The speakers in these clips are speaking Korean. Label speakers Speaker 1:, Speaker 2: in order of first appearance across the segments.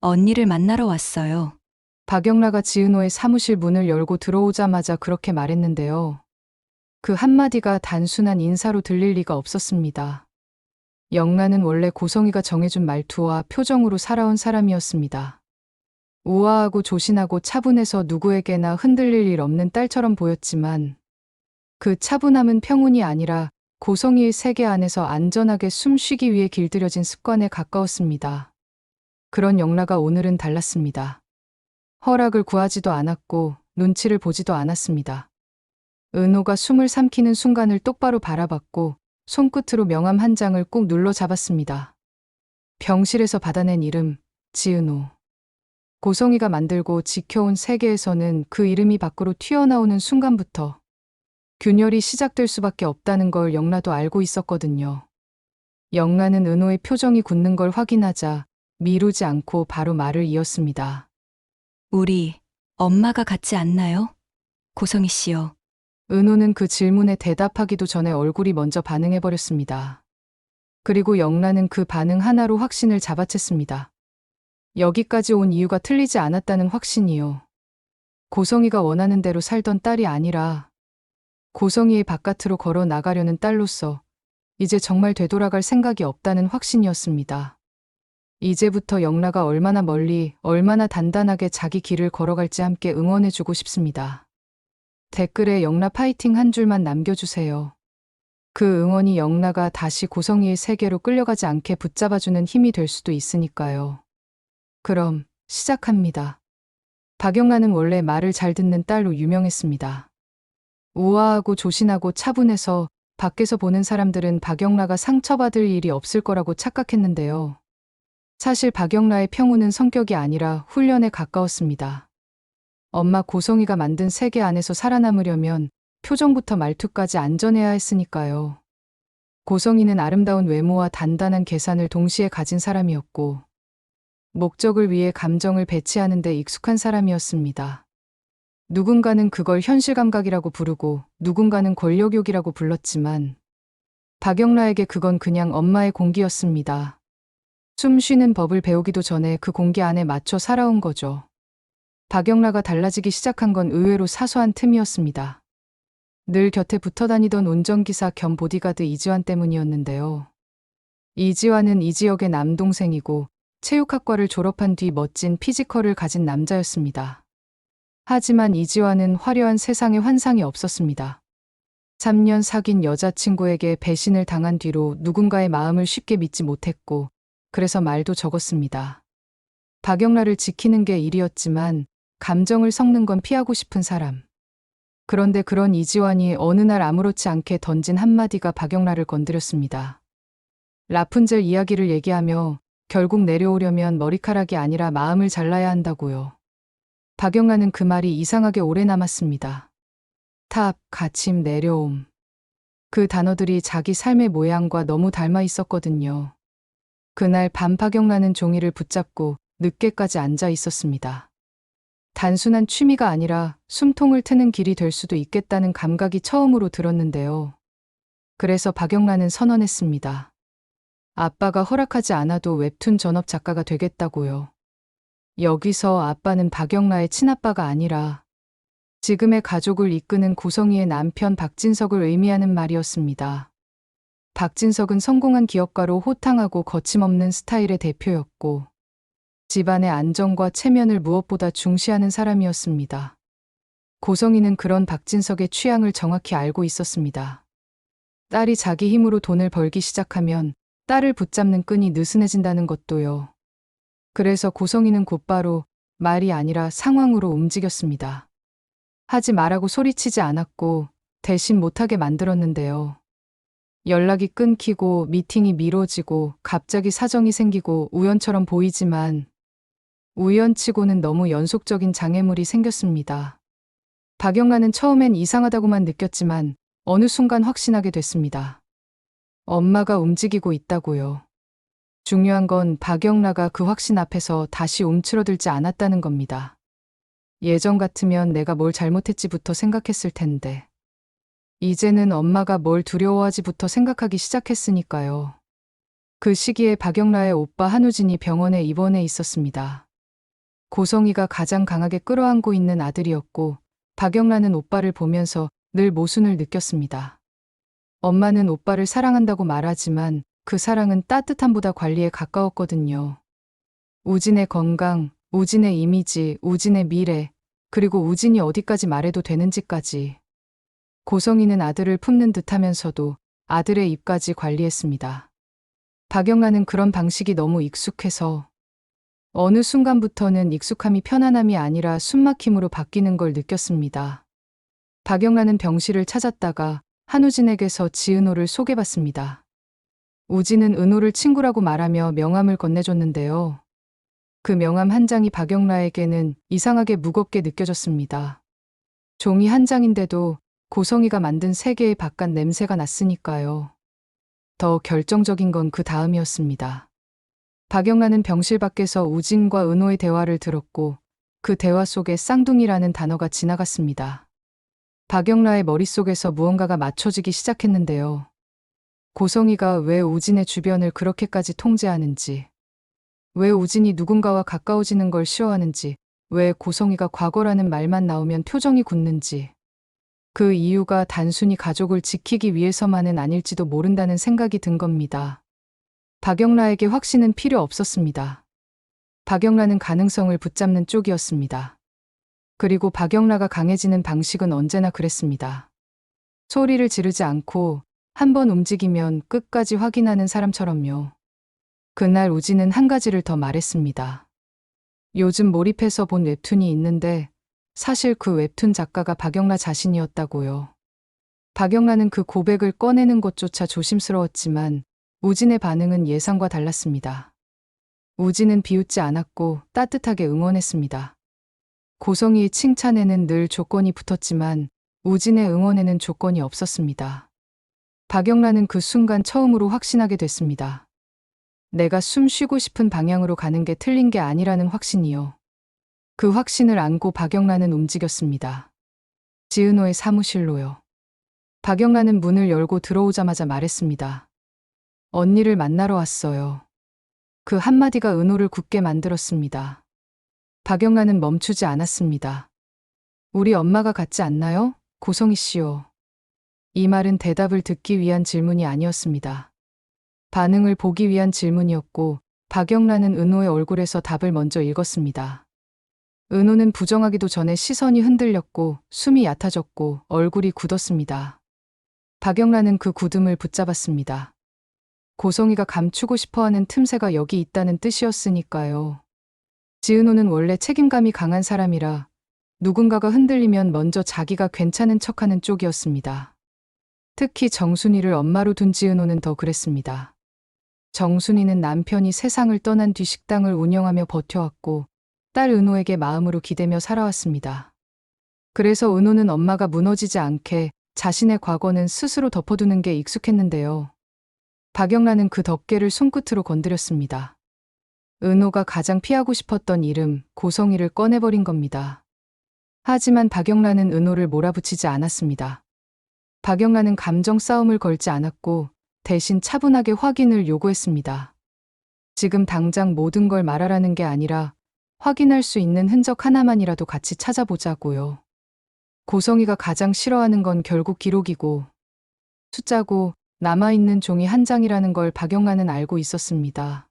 Speaker 1: 언니를 만나러 왔어요.
Speaker 2: 박영라가 지은호의 사무실 문을 열고 들어오자마자 그렇게 말했는데요. 그 한마디가 단순한 인사로 들릴 리가 없었습니다. 영란은 원래 고성이가 정해준 말투와 표정으로 살아온 사람이었습니다. 우아하고 조신하고 차분해서 누구에게나 흔들릴 일 없는 딸처럼 보였지만 그 차분함은 평온이 아니라 고성이의 세계 안에서 안전하게 숨쉬기 위해 길들여진 습관에 가까웠습니다. 그런 영라가 오늘은 달랐습니다. 허락을 구하지도 않았고 눈치를 보지도 않았습니다. 은호가 숨을 삼키는 순간을 똑바로 바라봤고 손끝으로 명함 한 장을 꾹 눌러 잡았습니다. 병실에서 받아낸 이름, 지은호. 고성이가 만들고 지켜온 세계에서는 그 이름이 밖으로 튀어나오는 순간부터 균열이 시작될 수밖에 없다는 걸 영라도 알고 있었거든요. 영라는 은호의 표정이 굳는 걸 확인하자 미루지 않고 바로 말을 이었습니다.
Speaker 1: 우리 엄마가 같지 않나요? 고성희 씨요.
Speaker 2: 은호는 그 질문에 대답하기도 전에 얼굴이 먼저 반응해버렸습니다. 그리고 영란은 그 반응 하나로 확신을 잡아챘습니다. 여기까지 온 이유가 틀리지 않았다는 확신이요. 고성이가 원하는 대로 살던 딸이 아니라 고성이의 바깥으로 걸어 나가려는 딸로서 이제 정말 되돌아갈 생각이 없다는 확신이었습니다. 이제부터 영라가 얼마나 멀리, 얼마나 단단하게 자기 길을 걸어갈지 함께 응원해주고 싶습니다. 댓글에 영라 파이팅 한 줄만 남겨주세요. 그 응원이 영라가 다시 고성이의 세계로 끌려가지 않게 붙잡아주는 힘이 될 수도 있으니까요. 그럼 시작합니다. 박영란은 원래 말을 잘 듣는 딸로 유명했습니다. 우아하고 조신하고 차분해서 밖에서 보는 사람들은 박영라가 상처받을 일이 없을 거라고 착각했는데요. 사실 박영라의 평온은 성격이 아니라 훈련에 가까웠습니다. 엄마 고성이가 만든 세계 안에서 살아남으려면 표정부터 말투까지 안전해야 했으니까요. 고성이는 아름다운 외모와 단단한 계산을 동시에 가진 사람이었고 목적을 위해 감정을 배치하는 데 익숙한 사람이었습니다. 누군가는 그걸 현실 감각이라고 부르고 누군가는 권력욕이라고 불렀지만 박영라에게 그건 그냥 엄마의 공기였습니다. 숨 쉬는 법을 배우기도 전에 그 공기 안에 맞춰 살아온 거죠. 박영라가 달라지기 시작한 건 의외로 사소한 틈이었습니다. 늘 곁에 붙어 다니던 운전기사 겸 보디가드 이지환 때문이었는데요. 이지환은 이 지역의 남동생이고 체육학과를 졸업한 뒤 멋진 피지컬을 가진 남자였습니다. 하지만 이지환은 화려한 세상에 환상이 없었습니다. 3년 사귄 여자친구에게 배신을 당한 뒤로 누군가의 마음을 쉽게 믿지 못했고 그래서 말도 적었습니다. 박영라를 지키는 게 일이었지만 감정을 섞는 건 피하고 싶은 사람. 그런데 그런 이지환이 어느 날 아무렇지 않게 던진 한마디가 박영라를 건드렸습니다. 라푼젤 이야기를 얘기하며 결국 내려오려면 머리카락이 아니라 마음을 잘라야 한다고요. 박영라는 그 말이 이상하게 오래 남았습니다. 탑, 갇힘, 내려옴. 그 단어들이 자기 삶의 모양과 너무 닮아 있었거든요. 그날 밤 박영라는 종이를 붙잡고 늦게까지 앉아 있었습니다. 단순한 취미가 아니라 숨통을 트는 길이 될 수도 있겠다는 감각이 처음으로 들었는데요. 그래서 박영란은 선언했습니다. 아빠가 허락하지 않아도 웹툰 전업 작가가 되겠다고요. 여기서 아빠는 박영라의 친아빠가 아니라 지금의 가족을 이끄는 고성희의 남편 박진석을 의미하는 말이었습니다. 박진석은 성공한 기업가로 호탕하고 거침없는 스타일의 대표였고 집안의 안정과 체면을 무엇보다 중시하는 사람이었습니다. 고성희는 그런 박진석의 취향을 정확히 알고 있었습니다. 딸이 자기 힘으로 돈을 벌기 시작하면 딸을 붙잡는 끈이 느슨해진다는 것도요. 그래서 고성희는 곧바로 말이 아니라 상황으로 움직였습니다. 하지 말라고 소리치지 않았고 대신 못하게 만들었는데요. 연락이 끊기고 미팅이 미뤄지고 갑자기 사정이 생기고 우연처럼 보이지만 우연치고는 너무 연속적인 장애물이 생겼습니다. 박영란은 처음엔 이상하다고만 느꼈지만 어느 순간 확신하게 됐습니다. 엄마가 움직이고 있다고요. 중요한 건 박영라가 그 확신 앞에서 다시 움츠러들지 않았다는 겁니다. 예전 같으면 내가 뭘 잘못했지부터 생각했을 텐데 이제는 엄마가 뭘 두려워하지부터 생각하기 시작했으니까요. 그 시기에 박영라의 오빠 한우진이 병원에 입원해 있었습니다. 고성이가 가장 강하게 끌어안고 있는 아들이었고 박영란은 오빠를 보면서 늘 모순을 느꼈습니다. 엄마는 오빠를 사랑한다고 말하지만 그 사랑은 따뜻함보다 관리에 가까웠거든요. 우진의 건강, 우진의 이미지, 우진의 미래, 그리고 우진이 어디까지 말해도 되는지까지. 고성이는 아들을 품는 듯하면서도 아들의 입까지 관리했습니다. 박영란은 그런 방식이 너무 익숙해서 어느 순간부터는 익숙함이 편안함이 아니라 숨막힘으로 바뀌는 걸 느꼈습니다. 박영란은 병실을 찾았다가 한우진에게서 지은호를 소개받습니다. 우진은 은호를 친구라고 말하며 명함을 건네줬는데요. 그 명함 한 장이 박영라에게는 이상하게 무겁게 느껴졌습니다. 종이 한 장인데도 고성이가 만든 세 개의 바깥 냄새가 났으니까요. 더 결정적인 건 그 다음이었습니다. 박영란은 병실 밖에서 우진과 은호의 대화를 들었고 그 대화 속에 쌍둥이라는 단어가 지나갔습니다. 박영라의 머릿속에서 무언가가 맞춰지기 시작했는데요. 고성이가 왜 우진의 주변을 그렇게까지 통제하는지, 왜 우진이 누군가와 가까워지는 걸 싫어하는지, 왜 고성이가 과거라는 말만 나오면 표정이 굳는지, 그 이유가 단순히 가족을 지키기 위해서만은 아닐지도 모른다는 생각이 든 겁니다. 박영라에게 확신은 필요 없었습니다. 박영라는 가능성을 붙잡는 쪽이었습니다. 그리고 박영라가 강해지는 방식은 언제나 그랬습니다. 소리를 지르지 않고 한 번 움직이면 끝까지 확인하는 사람처럼요. 그날 우진은 한 가지를 더 말했습니다. 요즘 몰입해서 본 웹툰이 있는데 사실 그 웹툰 작가가 박영라 자신이었다고요. 박영라는 그 고백을 꺼내는 것조차 조심스러웠지만 우진의 반응은 예상과 달랐습니다. 우진은 비웃지 않았고 따뜻하게 응원했습니다. 고성이의 칭찬에는 늘 조건이 붙었지만 우진의 응원에는 조건이 없었습니다. 박영라는 그 순간 처음으로 확신하게 됐습니다. 내가 숨 쉬고 싶은 방향으로 가는 게 틀린 게 아니라는 확신이요. 그 확신을 안고 박영란은 움직였습니다. 지은호의 사무실로요. 박영란은 문을 열고 들어오자마자 말했습니다. 언니를 만나러 왔어요. 그 한마디가 은호를 굳게 만들었습니다. 박영란은 멈추지 않았습니다. 우리 엄마가 같지 않나요? 고성희 씨요. 이 말은 대답을 듣기 위한 질문이 아니었습니다. 반응을 보기 위한 질문이었고 박영란은 은호의 얼굴에서 답을 먼저 읽었습니다. 은호는 부정하기도 전에 시선이 흔들렸고 숨이 얕아졌고 얼굴이 굳었습니다. 박영란은 그 굳음을 붙잡았습니다. 고성이가 감추고 싶어하는 틈새가 여기 있다는 뜻이었으니까요. 지은호는 원래 책임감이 강한 사람이라 누군가가 흔들리면 먼저 자기가 괜찮은 척하는 쪽이었습니다. 특히 정순이를 엄마로 둔 지은호는 더 그랬습니다. 정순이는 남편이 세상을 떠난 뒤 식당을 운영하며 버텨왔고 딸 은호에게 마음으로 기대며 살아왔습니다. 그래서 은호는 엄마가 무너지지 않게 자신의 과거는 스스로 덮어두는 게 익숙했는데요. 박영란은 그 덮개를 손끝으로 건드렸습니다. 은호가 가장 피하고 싶었던 이름, 고성이를 꺼내버린 겁니다. 하지만 박영란은 은호를 몰아붙이지 않았습니다. 박영란은 감정 싸움을 걸지 않았고 대신 차분하게 확인을 요구했습니다. 지금 당장 모든 걸 말하라는 게 아니라 확인할 수 있는 흔적 하나만이라도 같이 찾아보자고요. 고성이가 가장 싫어하는 건 결국 기록이고 숫자고 남아있는 종이 한 장이라는 걸 박영란은 알고 있었습니다.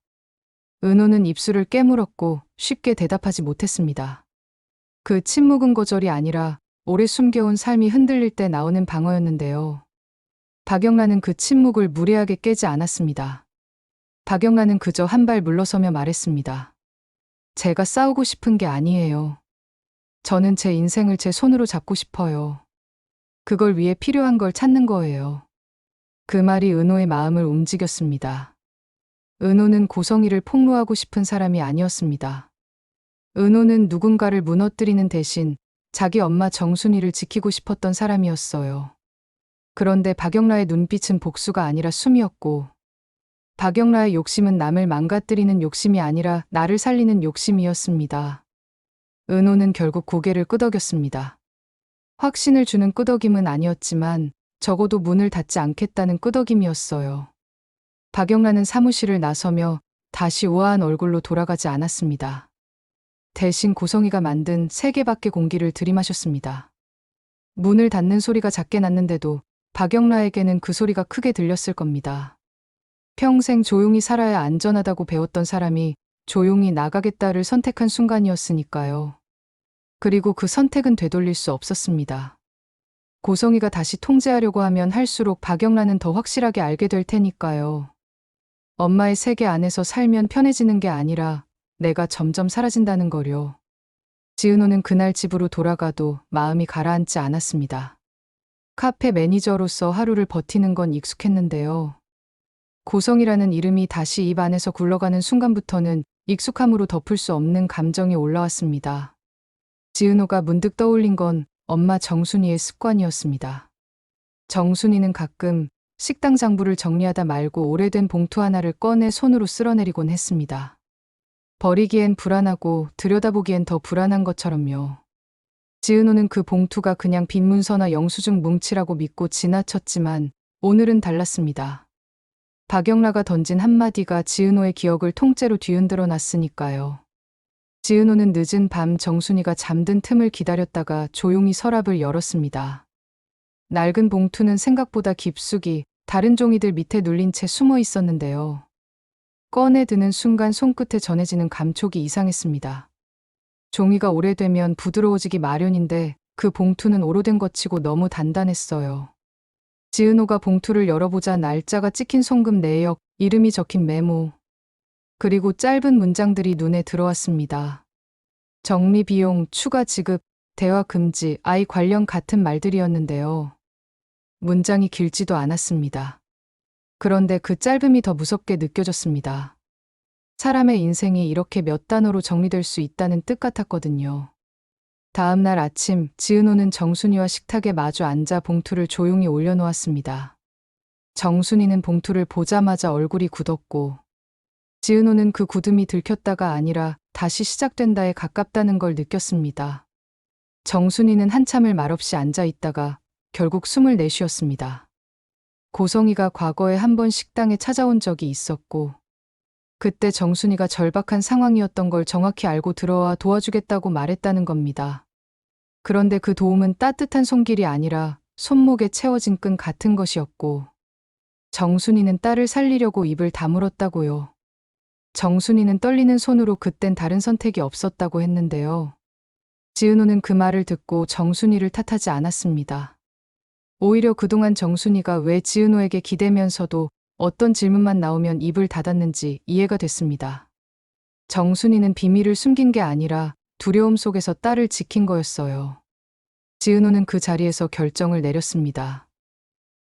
Speaker 2: 은호는 입술을 깨물었고 쉽게 대답하지 못했습니다. 그 침묵은 거절이 아니라 오래 숨겨온 삶이 흔들릴 때 나오는 방어였는데요. 박영란은 그 침묵을 무례하게 깨지 않았습니다. 박영란은 그저 한 발 물러서며 말했습니다. 제가 싸우고 싶은 게 아니에요. 저는 제 인생을 제 손으로 잡고 싶어요. 그걸 위해 필요한 걸 찾는 거예요. 그 말이 은호의 마음을 움직였습니다. 은호는 고성이를 폭로하고 싶은 사람이 아니었습니다. 은호는 누군가를 무너뜨리는 대신 자기 엄마 정순이를 지키고 싶었던 사람이었어요. 그런데 박영라의 눈빛은 복수가 아니라 숨이었고 박영라의 욕심은 남을 망가뜨리는 욕심이 아니라 나를 살리는 욕심이었습니다. 은호는 결국 고개를 끄덕였습니다. 확신을 주는 끄덕임은 아니었지만 적어도 문을 닫지 않겠다는 끄덕임이었어요. 박영란은 사무실을 나서며 다시 우아한 얼굴로 돌아가지 않았습니다. 대신 고성이가 만든 3개밖에 공기를 들이마셨습니다. 문을 닫는 소리가 작게 났는데도 박영라에게는 그 소리가 크게 들렸을 겁니다. 평생 조용히 살아야 안전하다고 배웠던 사람이 조용히 나가겠다를 선택한 순간이었으니까요. 그리고 그 선택은 되돌릴 수 없었습니다. 고성이가 다시 통제하려고 하면 할수록 박영라는 더 확실하게 알게 될 테니까요. 엄마의 세계 안에서 살면 편해지는 게 아니라 내가 점점 사라진다는 거요. 지은호는 그날 집으로 돌아가도 마음이 가라앉지 않았습니다. 카페 매니저로서 하루를 버티는 건 익숙했는데요. 고성이라는 이름이 다시 입 안에서 굴러가는 순간부터는 익숙함으로 덮을 수 없는 감정이 올라왔습니다. 지은호가 문득 떠올린 건 엄마 정순이의 습관이었습니다. 정순이는 가끔 식당 장부를 정리하다 말고 오래된 봉투 하나를 꺼내 손으로 쓸어내리곤 했습니다. 버리기엔 불안하고 들여다보기엔 더 불안한 것처럼요. 지은호는 그 봉투가 그냥 빈 문서나 영수증 뭉치라고 믿고 지나쳤지만 오늘은 달랐습니다. 박영라가 던진 한마디가 지은호의 기억을 통째로 뒤흔들어 놨으니까요. 지은호는 늦은 밤 정순이가 잠든 틈을 기다렸다가 조용히 서랍을 열었습니다. 낡은 봉투는 생각보다 깊숙이 다른 종이들 밑에 눌린 채 숨어 있었는데요. 꺼내 드는 순간 손끝에 전해지는 감촉이 이상했습니다. 종이가 오래되면 부드러워지기 마련인데 그 봉투는 오래된 것 치고 너무 단단했어요. 지은호가 봉투를 열어보자 날짜가 찍힌 송금 내역, 이름이 적힌 메모, 그리고 짧은 문장들이 눈에 들어왔습니다. 정리 비용, 추가 지급, 대화 금지, 아이 관련 같은 말들이었는데요. 문장이 길지도 않았습니다. 그런데 그 짧음이 더 무섭게 느껴졌습니다. 사람의 인생이 이렇게 몇 단어로 정리될 수 있다는 뜻 같았거든요. 다음 날 아침, 지은호는 정순이와 식탁에 마주 앉아 봉투를 조용히 올려놓았습니다. 정순이는 봉투를 보자마자 얼굴이 굳었고, 지은호는 그 굳음이 들켰다가 아니라 다시 시작된다에 가깝다는 걸 느꼈습니다. 정순이는 한참을 말없이 앉아 있다가 결국 숨을 내쉬었습니다. 고성이가 과거에 한 번 식당에 찾아온 적이 있었고, 그때 정순이가 절박한 상황이었던 걸 정확히 알고 들어와 도와주겠다고 말했다는 겁니다. 그런데 그 도움은 따뜻한 손길이 아니라 손목에 채워진 끈 같은 것이었고, 정순이는 딸을 살리려고 입을 다물었다고요. 정순이는 떨리는 손으로 그땐 다른 선택이 없었다고 했는데요. 지은호는 그 말을 듣고 정순이를 탓하지 않았습니다. 오히려 그동안 정순이가 왜 지은호에게 기대면서도 어떤 질문만 나오면 입을 닫았는지 이해가 됐습니다. 정순이는 비밀을 숨긴 게 아니라 두려움 속에서 딸을 지킨 거였어요. 지은호는 그 자리에서 결정을 내렸습니다.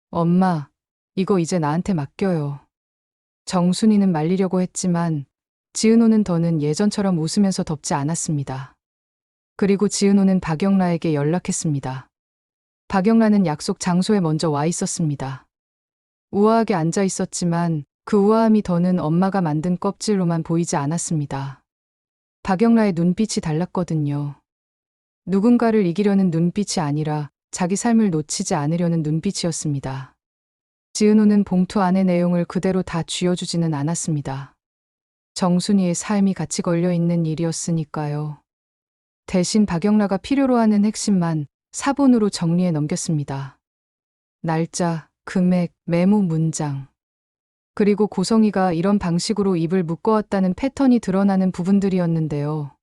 Speaker 2: 엄마, 이거 이제 나한테 맡겨요. 정순이는 말리려고 했지만 지은호는 더는 예전처럼 웃으면서 덮지 않았습니다. 그리고 지은호는 박영라에게 연락했습니다. 박영라는 약속 장소에 먼저 와 있었습니다. 우아하게 앉아 있었지만 그 우아함이 더는 엄마가 만든 껍질로만 보이지 않았습니다. 박영라의 눈빛이 달랐거든요. 누군가를 이기려는 눈빛이 아니라 자기 삶을 놓치지 않으려는 눈빛이었습니다. 지은호는 봉투 안의 내용을 그대로 다 쥐어주지는 않았습니다. 정순이의 삶이 같이 걸려있는 일이었으니까요. 대신 박영라가 필요로 하는 핵심만 사본으로 정리해 넘겼습니다. 날짜, 금액, 메모 문장. 그리고 고성이가 이런 방식으로 입을 묶어왔다는 패턴이 드러나는 부분들이었는데요.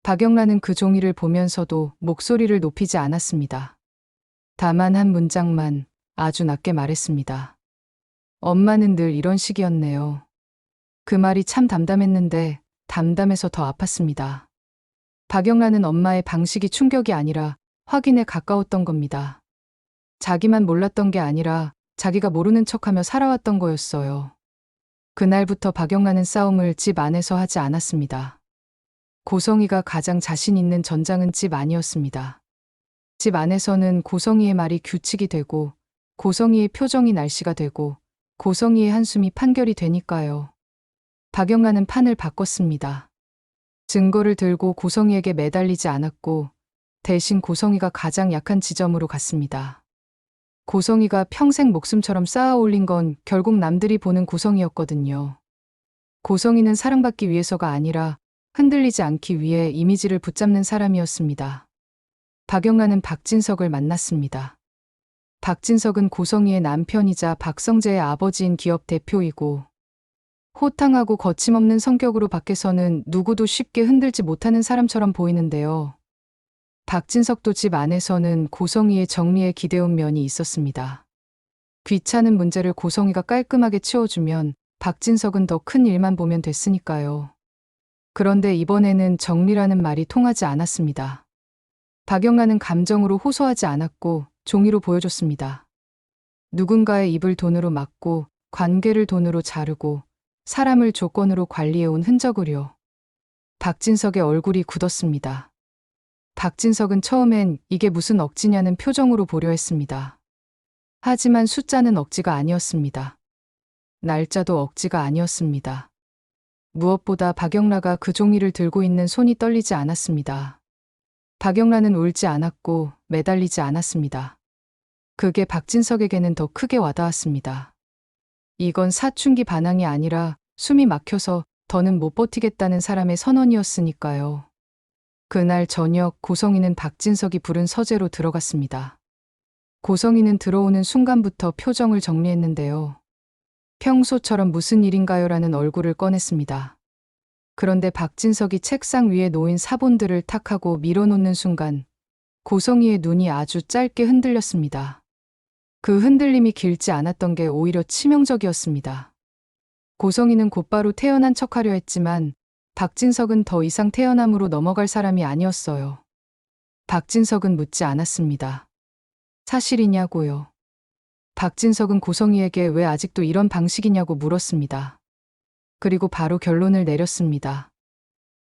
Speaker 2: 박영라는 그 종이를 보면서도 목소리를 높이지 않았습니다. 다만 한 문장만 아주 낮게 말했습니다. 엄마는 늘 이런 식이었네요. 그 말이 참 담담했는데 담담해서 더 아팠습니다. 박영라는 엄마의 방식이 충격이 아니라 확인에 가까웠던 겁니다. 자기만 몰랐던 게 아니라 자기가 모르는 척하며 살아왔던 거였어요. 그날부터 박영라는 싸움을 집 안에서 하지 않았습니다. 고성이가 가장 자신 있는 전장은 집 안이었습니다. 집 안에서는 고성이의 말이 규칙이 되고, 고성이의 표정이 날씨가 되고, 고성이의 한숨이 판결이 되니까요. 박영라는 판을 바꿨습니다. 증거를 들고 고성이에게 매달리지 않았고, 대신 고성이가 가장 약한 지점으로 갔습니다. 고성이가 평생 목숨처럼 쌓아 올린 건 결국 남들이 보는 고성이였거든요. 고성이는 사랑받기 위해서가 아니라 흔들리지 않기 위해 이미지를 붙잡는 사람이었습니다. 박영란은 박진석을 만났습니다. 박진석은 고성희의 남편이자 박성재의 아버지인 기업 대표이고 호탕하고 거침없는 성격으로 밖에서는 누구도 쉽게 흔들지 못하는 사람처럼 보이는데요. 박진석도 집 안에서는 고성희의 정리에 기대온 면이 있었습니다. 귀찮은 문제를 고성희가 깔끔하게 치워주면 박진석은 더 큰 일만 보면 됐으니까요. 그런데 이번에는 정리라는 말이 통하지 않았습니다. 박영란은 감정으로 호소하지 않았고 종이로 보여줬습니다. 누군가의 입을 돈으로 막고 관계를 돈으로 자르고 사람을 조건으로 관리해온 흔적을요. 박진석의 얼굴이 굳었습니다. 박진석은 처음엔 이게 무슨 억지냐는 표정으로 보려 했습니다. 하지만 숫자는 억지가 아니었습니다. 날짜도 억지가 아니었습니다. 무엇보다 박영라가 그 종이를 들고 있는 손이 떨리지 않았습니다. 박영라는 울지 않았고 매달리지 않았습니다. 그게 박진석에게는 더 크게 와닿았습니다. 이건 사춘기 반항이 아니라 숨이 막혀서 더는 못 버티겠다는 사람의 선언이었으니까요. 그날 저녁 고성희는 박진석이 부른 서재로 들어갔습니다. 고성희는 들어오는 순간부터 표정을 정리했는데요. 평소처럼 무슨 일인가요라는 얼굴을 꺼냈습니다. 그런데 박진석이 책상 위에 놓인 사본들을 탁 하고 밀어놓는 순간 고성희의 눈이 아주 짧게 흔들렸습니다. 그 흔들림이 길지 않았던 게 오히려 치명적이었습니다. 고성희는 곧바로 태어난 척하려 했지만 박진석은 더 이상 태어남으로 넘어갈 사람이 아니었어요. 박진석은 묻지 않았습니다. 사실이냐고요. 박진석은 고성희에게 왜 아직도 이런 방식이냐고 물었습니다. 그리고 바로 결론을 내렸습니다.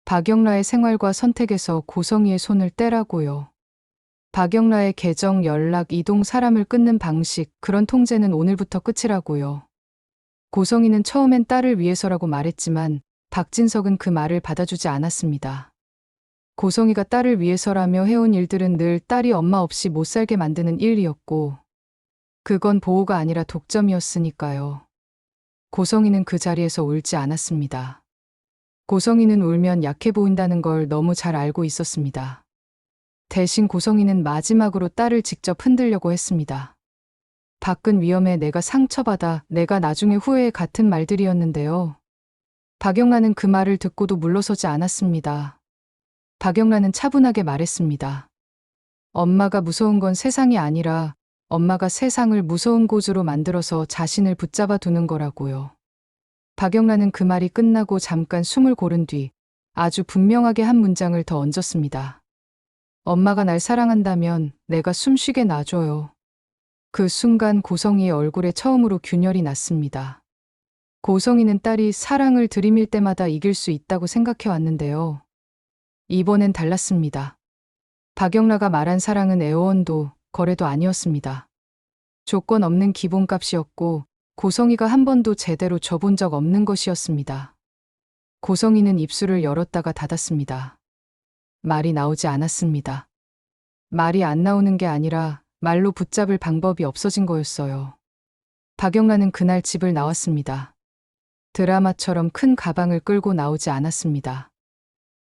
Speaker 2: 박영라의 생활과 선택에서 고성희의 손을 떼라고요. 박영라의 계정, 연락, 이동, 사람을 끊는 방식, 그런 통제는 오늘부터 끝이라고요. 고성희는 처음엔 딸을 위해서라고 말했지만 박진석은 그 말을 받아주지 않았습니다. 고성희가 딸을 위해서라며 해온 일들은 늘 딸이 엄마 없이 못 살게 만드는 일이었고 그건 보호가 아니라 독점이었으니까요. 고성희는 그 자리에서 울지 않았습니다. 고성희는 울면 약해 보인다는 걸 너무 잘 알고 있었습니다. 대신 고성희는 마지막으로 딸을 직접 흔들려고 했습니다. 밖은 위험해, 내가 상처받아, 내가 나중에 후회해 같은 말들이었는데요. 박영란은 그 말을 듣고도 물러서지 않았습니다. 박영란은 차분하게 말했습니다. 엄마가 무서운 건 세상이 아니라 엄마가 세상을 무서운 곳으로 만들어서 자신을 붙잡아 두는 거라고요. 박영란은 그 말이 끝나고 잠깐 숨을 고른 뒤 아주 분명하게 한 문장을 더 얹었습니다. 엄마가 날 사랑한다면 내가 숨쉬게 놔줘요. 그 순간 고성희의 얼굴에 처음으로 균열이 났습니다. 고성희는 딸이 사랑을 들이밀 때마다 이길 수 있다고 생각해 왔는데요. 이번엔 달랐습니다. 박영라가 말한 사랑은 애원도 거래도 아니었습니다. 조건 없는 기본값이었고 고성희가 한 번도 제대로 줘본 적 없는 것이었습니다. 고성희는 입술을 열었다가 닫았습니다. 말이 나오지 않았습니다. 말이 안 나오는 게 아니라 말로 붙잡을 방법이 없어진 거였어요. 박영란은 그날 집을 나왔습니다. 드라마처럼 큰 가방을 끌고 나오지 않았습니다.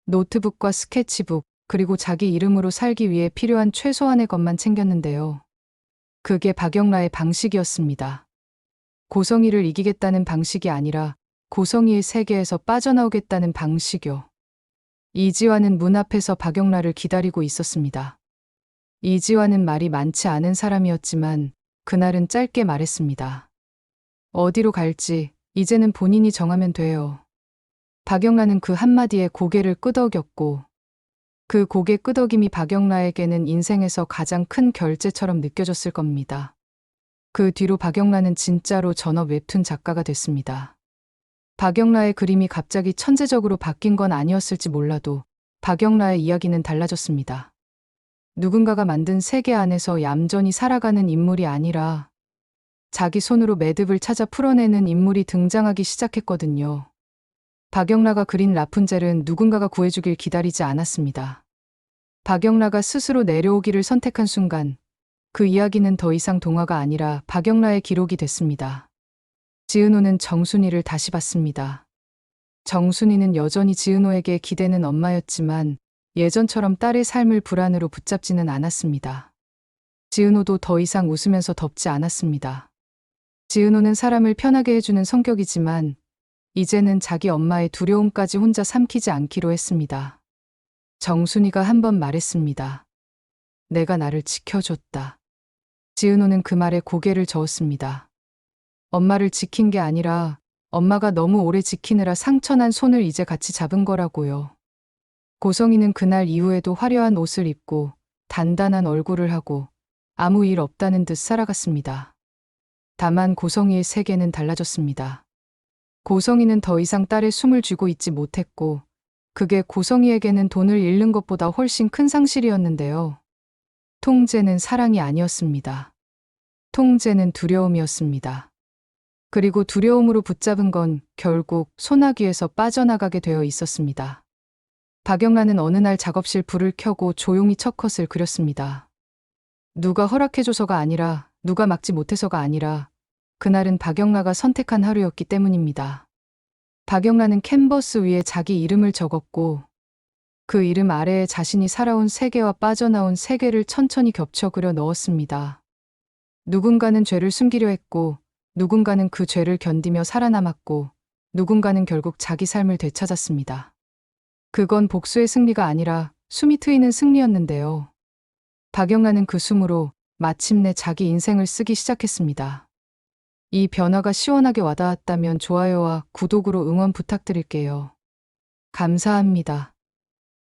Speaker 2: 노트북과 스케치북, 그리고 자기 이름으로 살기 위해 필요한 최소한의 것만 챙겼는데요. 그게 박영라의 방식이었습니다. 고성희를 이기겠다는 방식이 아니라 고성희의 세계에서 빠져나오겠다는 방식이요. 이지화는 문 앞에서 박영라를 기다리고 있었습니다. 이지화는 말이 많지 않은 사람이었지만 그날은 짧게 말했습니다. 어디로 갈지 이제는 본인이 정하면 돼요. 박영라는 그 한마디에 고개를 끄덕였고 그 고개 끄덕임이 박영라에게는 인생에서 가장 큰 결제처럼 느껴졌을 겁니다. 그 뒤로 박영라는 진짜로 전업 웹툰 작가가 됐습니다. 박영라의 그림이 갑자기 천재적으로 바뀐 건 아니었을지 몰라도 박영라의 이야기는 달라졌습니다. 누군가가 만든 세계 안에서 얌전히 살아가는 인물이 아니라 자기 손으로 매듭을 찾아 풀어내는 인물이 등장하기 시작했거든요. 박영라가 그린 라푼젤은 누군가가 구해주길 기다리지 않았습니다. 박영라가 스스로 내려오기를 선택한 순간 그 이야기는 더 이상 동화가 아니라 박영라의 기록이 됐습니다. 지은호는 정순이를 다시 봤습니다. 정순이는 여전히 지은호에게 기대는 엄마였지만 예전처럼 딸의 삶을 불안으로 붙잡지는 않았습니다. 지은호도 더 이상 웃으면서 덮지 않았습니다. 지은호는 사람을 편하게 해주는 성격이지만 이제는 자기 엄마의 두려움까지 혼자 삼키지 않기로 했습니다. 정순이가 한 번 말했습니다. 내가 나를 지켜줬다. 지은호는 그 말에 고개를 저었습니다. 엄마를 지킨 게 아니라 엄마가 너무 오래 지키느라 상처난 손을 이제 같이 잡은 거라고요. 고성이는 그날 이후에도 화려한 옷을 입고 단단한 얼굴을 하고 아무 일 없다는 듯 살아갔습니다. 다만 고성이의 세계는 달라졌습니다. 고성이는 더 이상 딸의 숨을 쥐고 있지 못했고 그게 고성이에게는 돈을 잃는 것보다 훨씬 큰 상실이었는데요. 통제는 사랑이 아니었습니다. 통제는 두려움이었습니다. 그리고 두려움으로 붙잡은 건 결국 소나기에서 빠져나가게 되어 있었습니다. 박영란은 어느 날 작업실 불을 켜고 조용히 첫 컷을 그렸습니다. 누가 허락해줘서가 아니라 누가 막지 못해서가 아니라 그날은 박영라가 선택한 하루였기 때문입니다. 박영란은 캔버스 위에 자기 이름을 적었고 그 이름 아래에 자신이 살아온 세계와 빠져나온 세계를 천천히 겹쳐 그려 넣었습니다. 누군가는 죄를 숨기려 했고 누군가는 그 죄를 견디며 살아남았고 누군가는 결국 자기 삶을 되찾았습니다. 그건 복수의 승리가 아니라 숨이 트이는 승리였는데요. 박영란은 그 숨으로 마침내 자기 인생을 쓰기 시작했습니다. 이 변화가 시원하게 와닿았다면 좋아요와 구독으로 응원 부탁드릴게요. 감사합니다.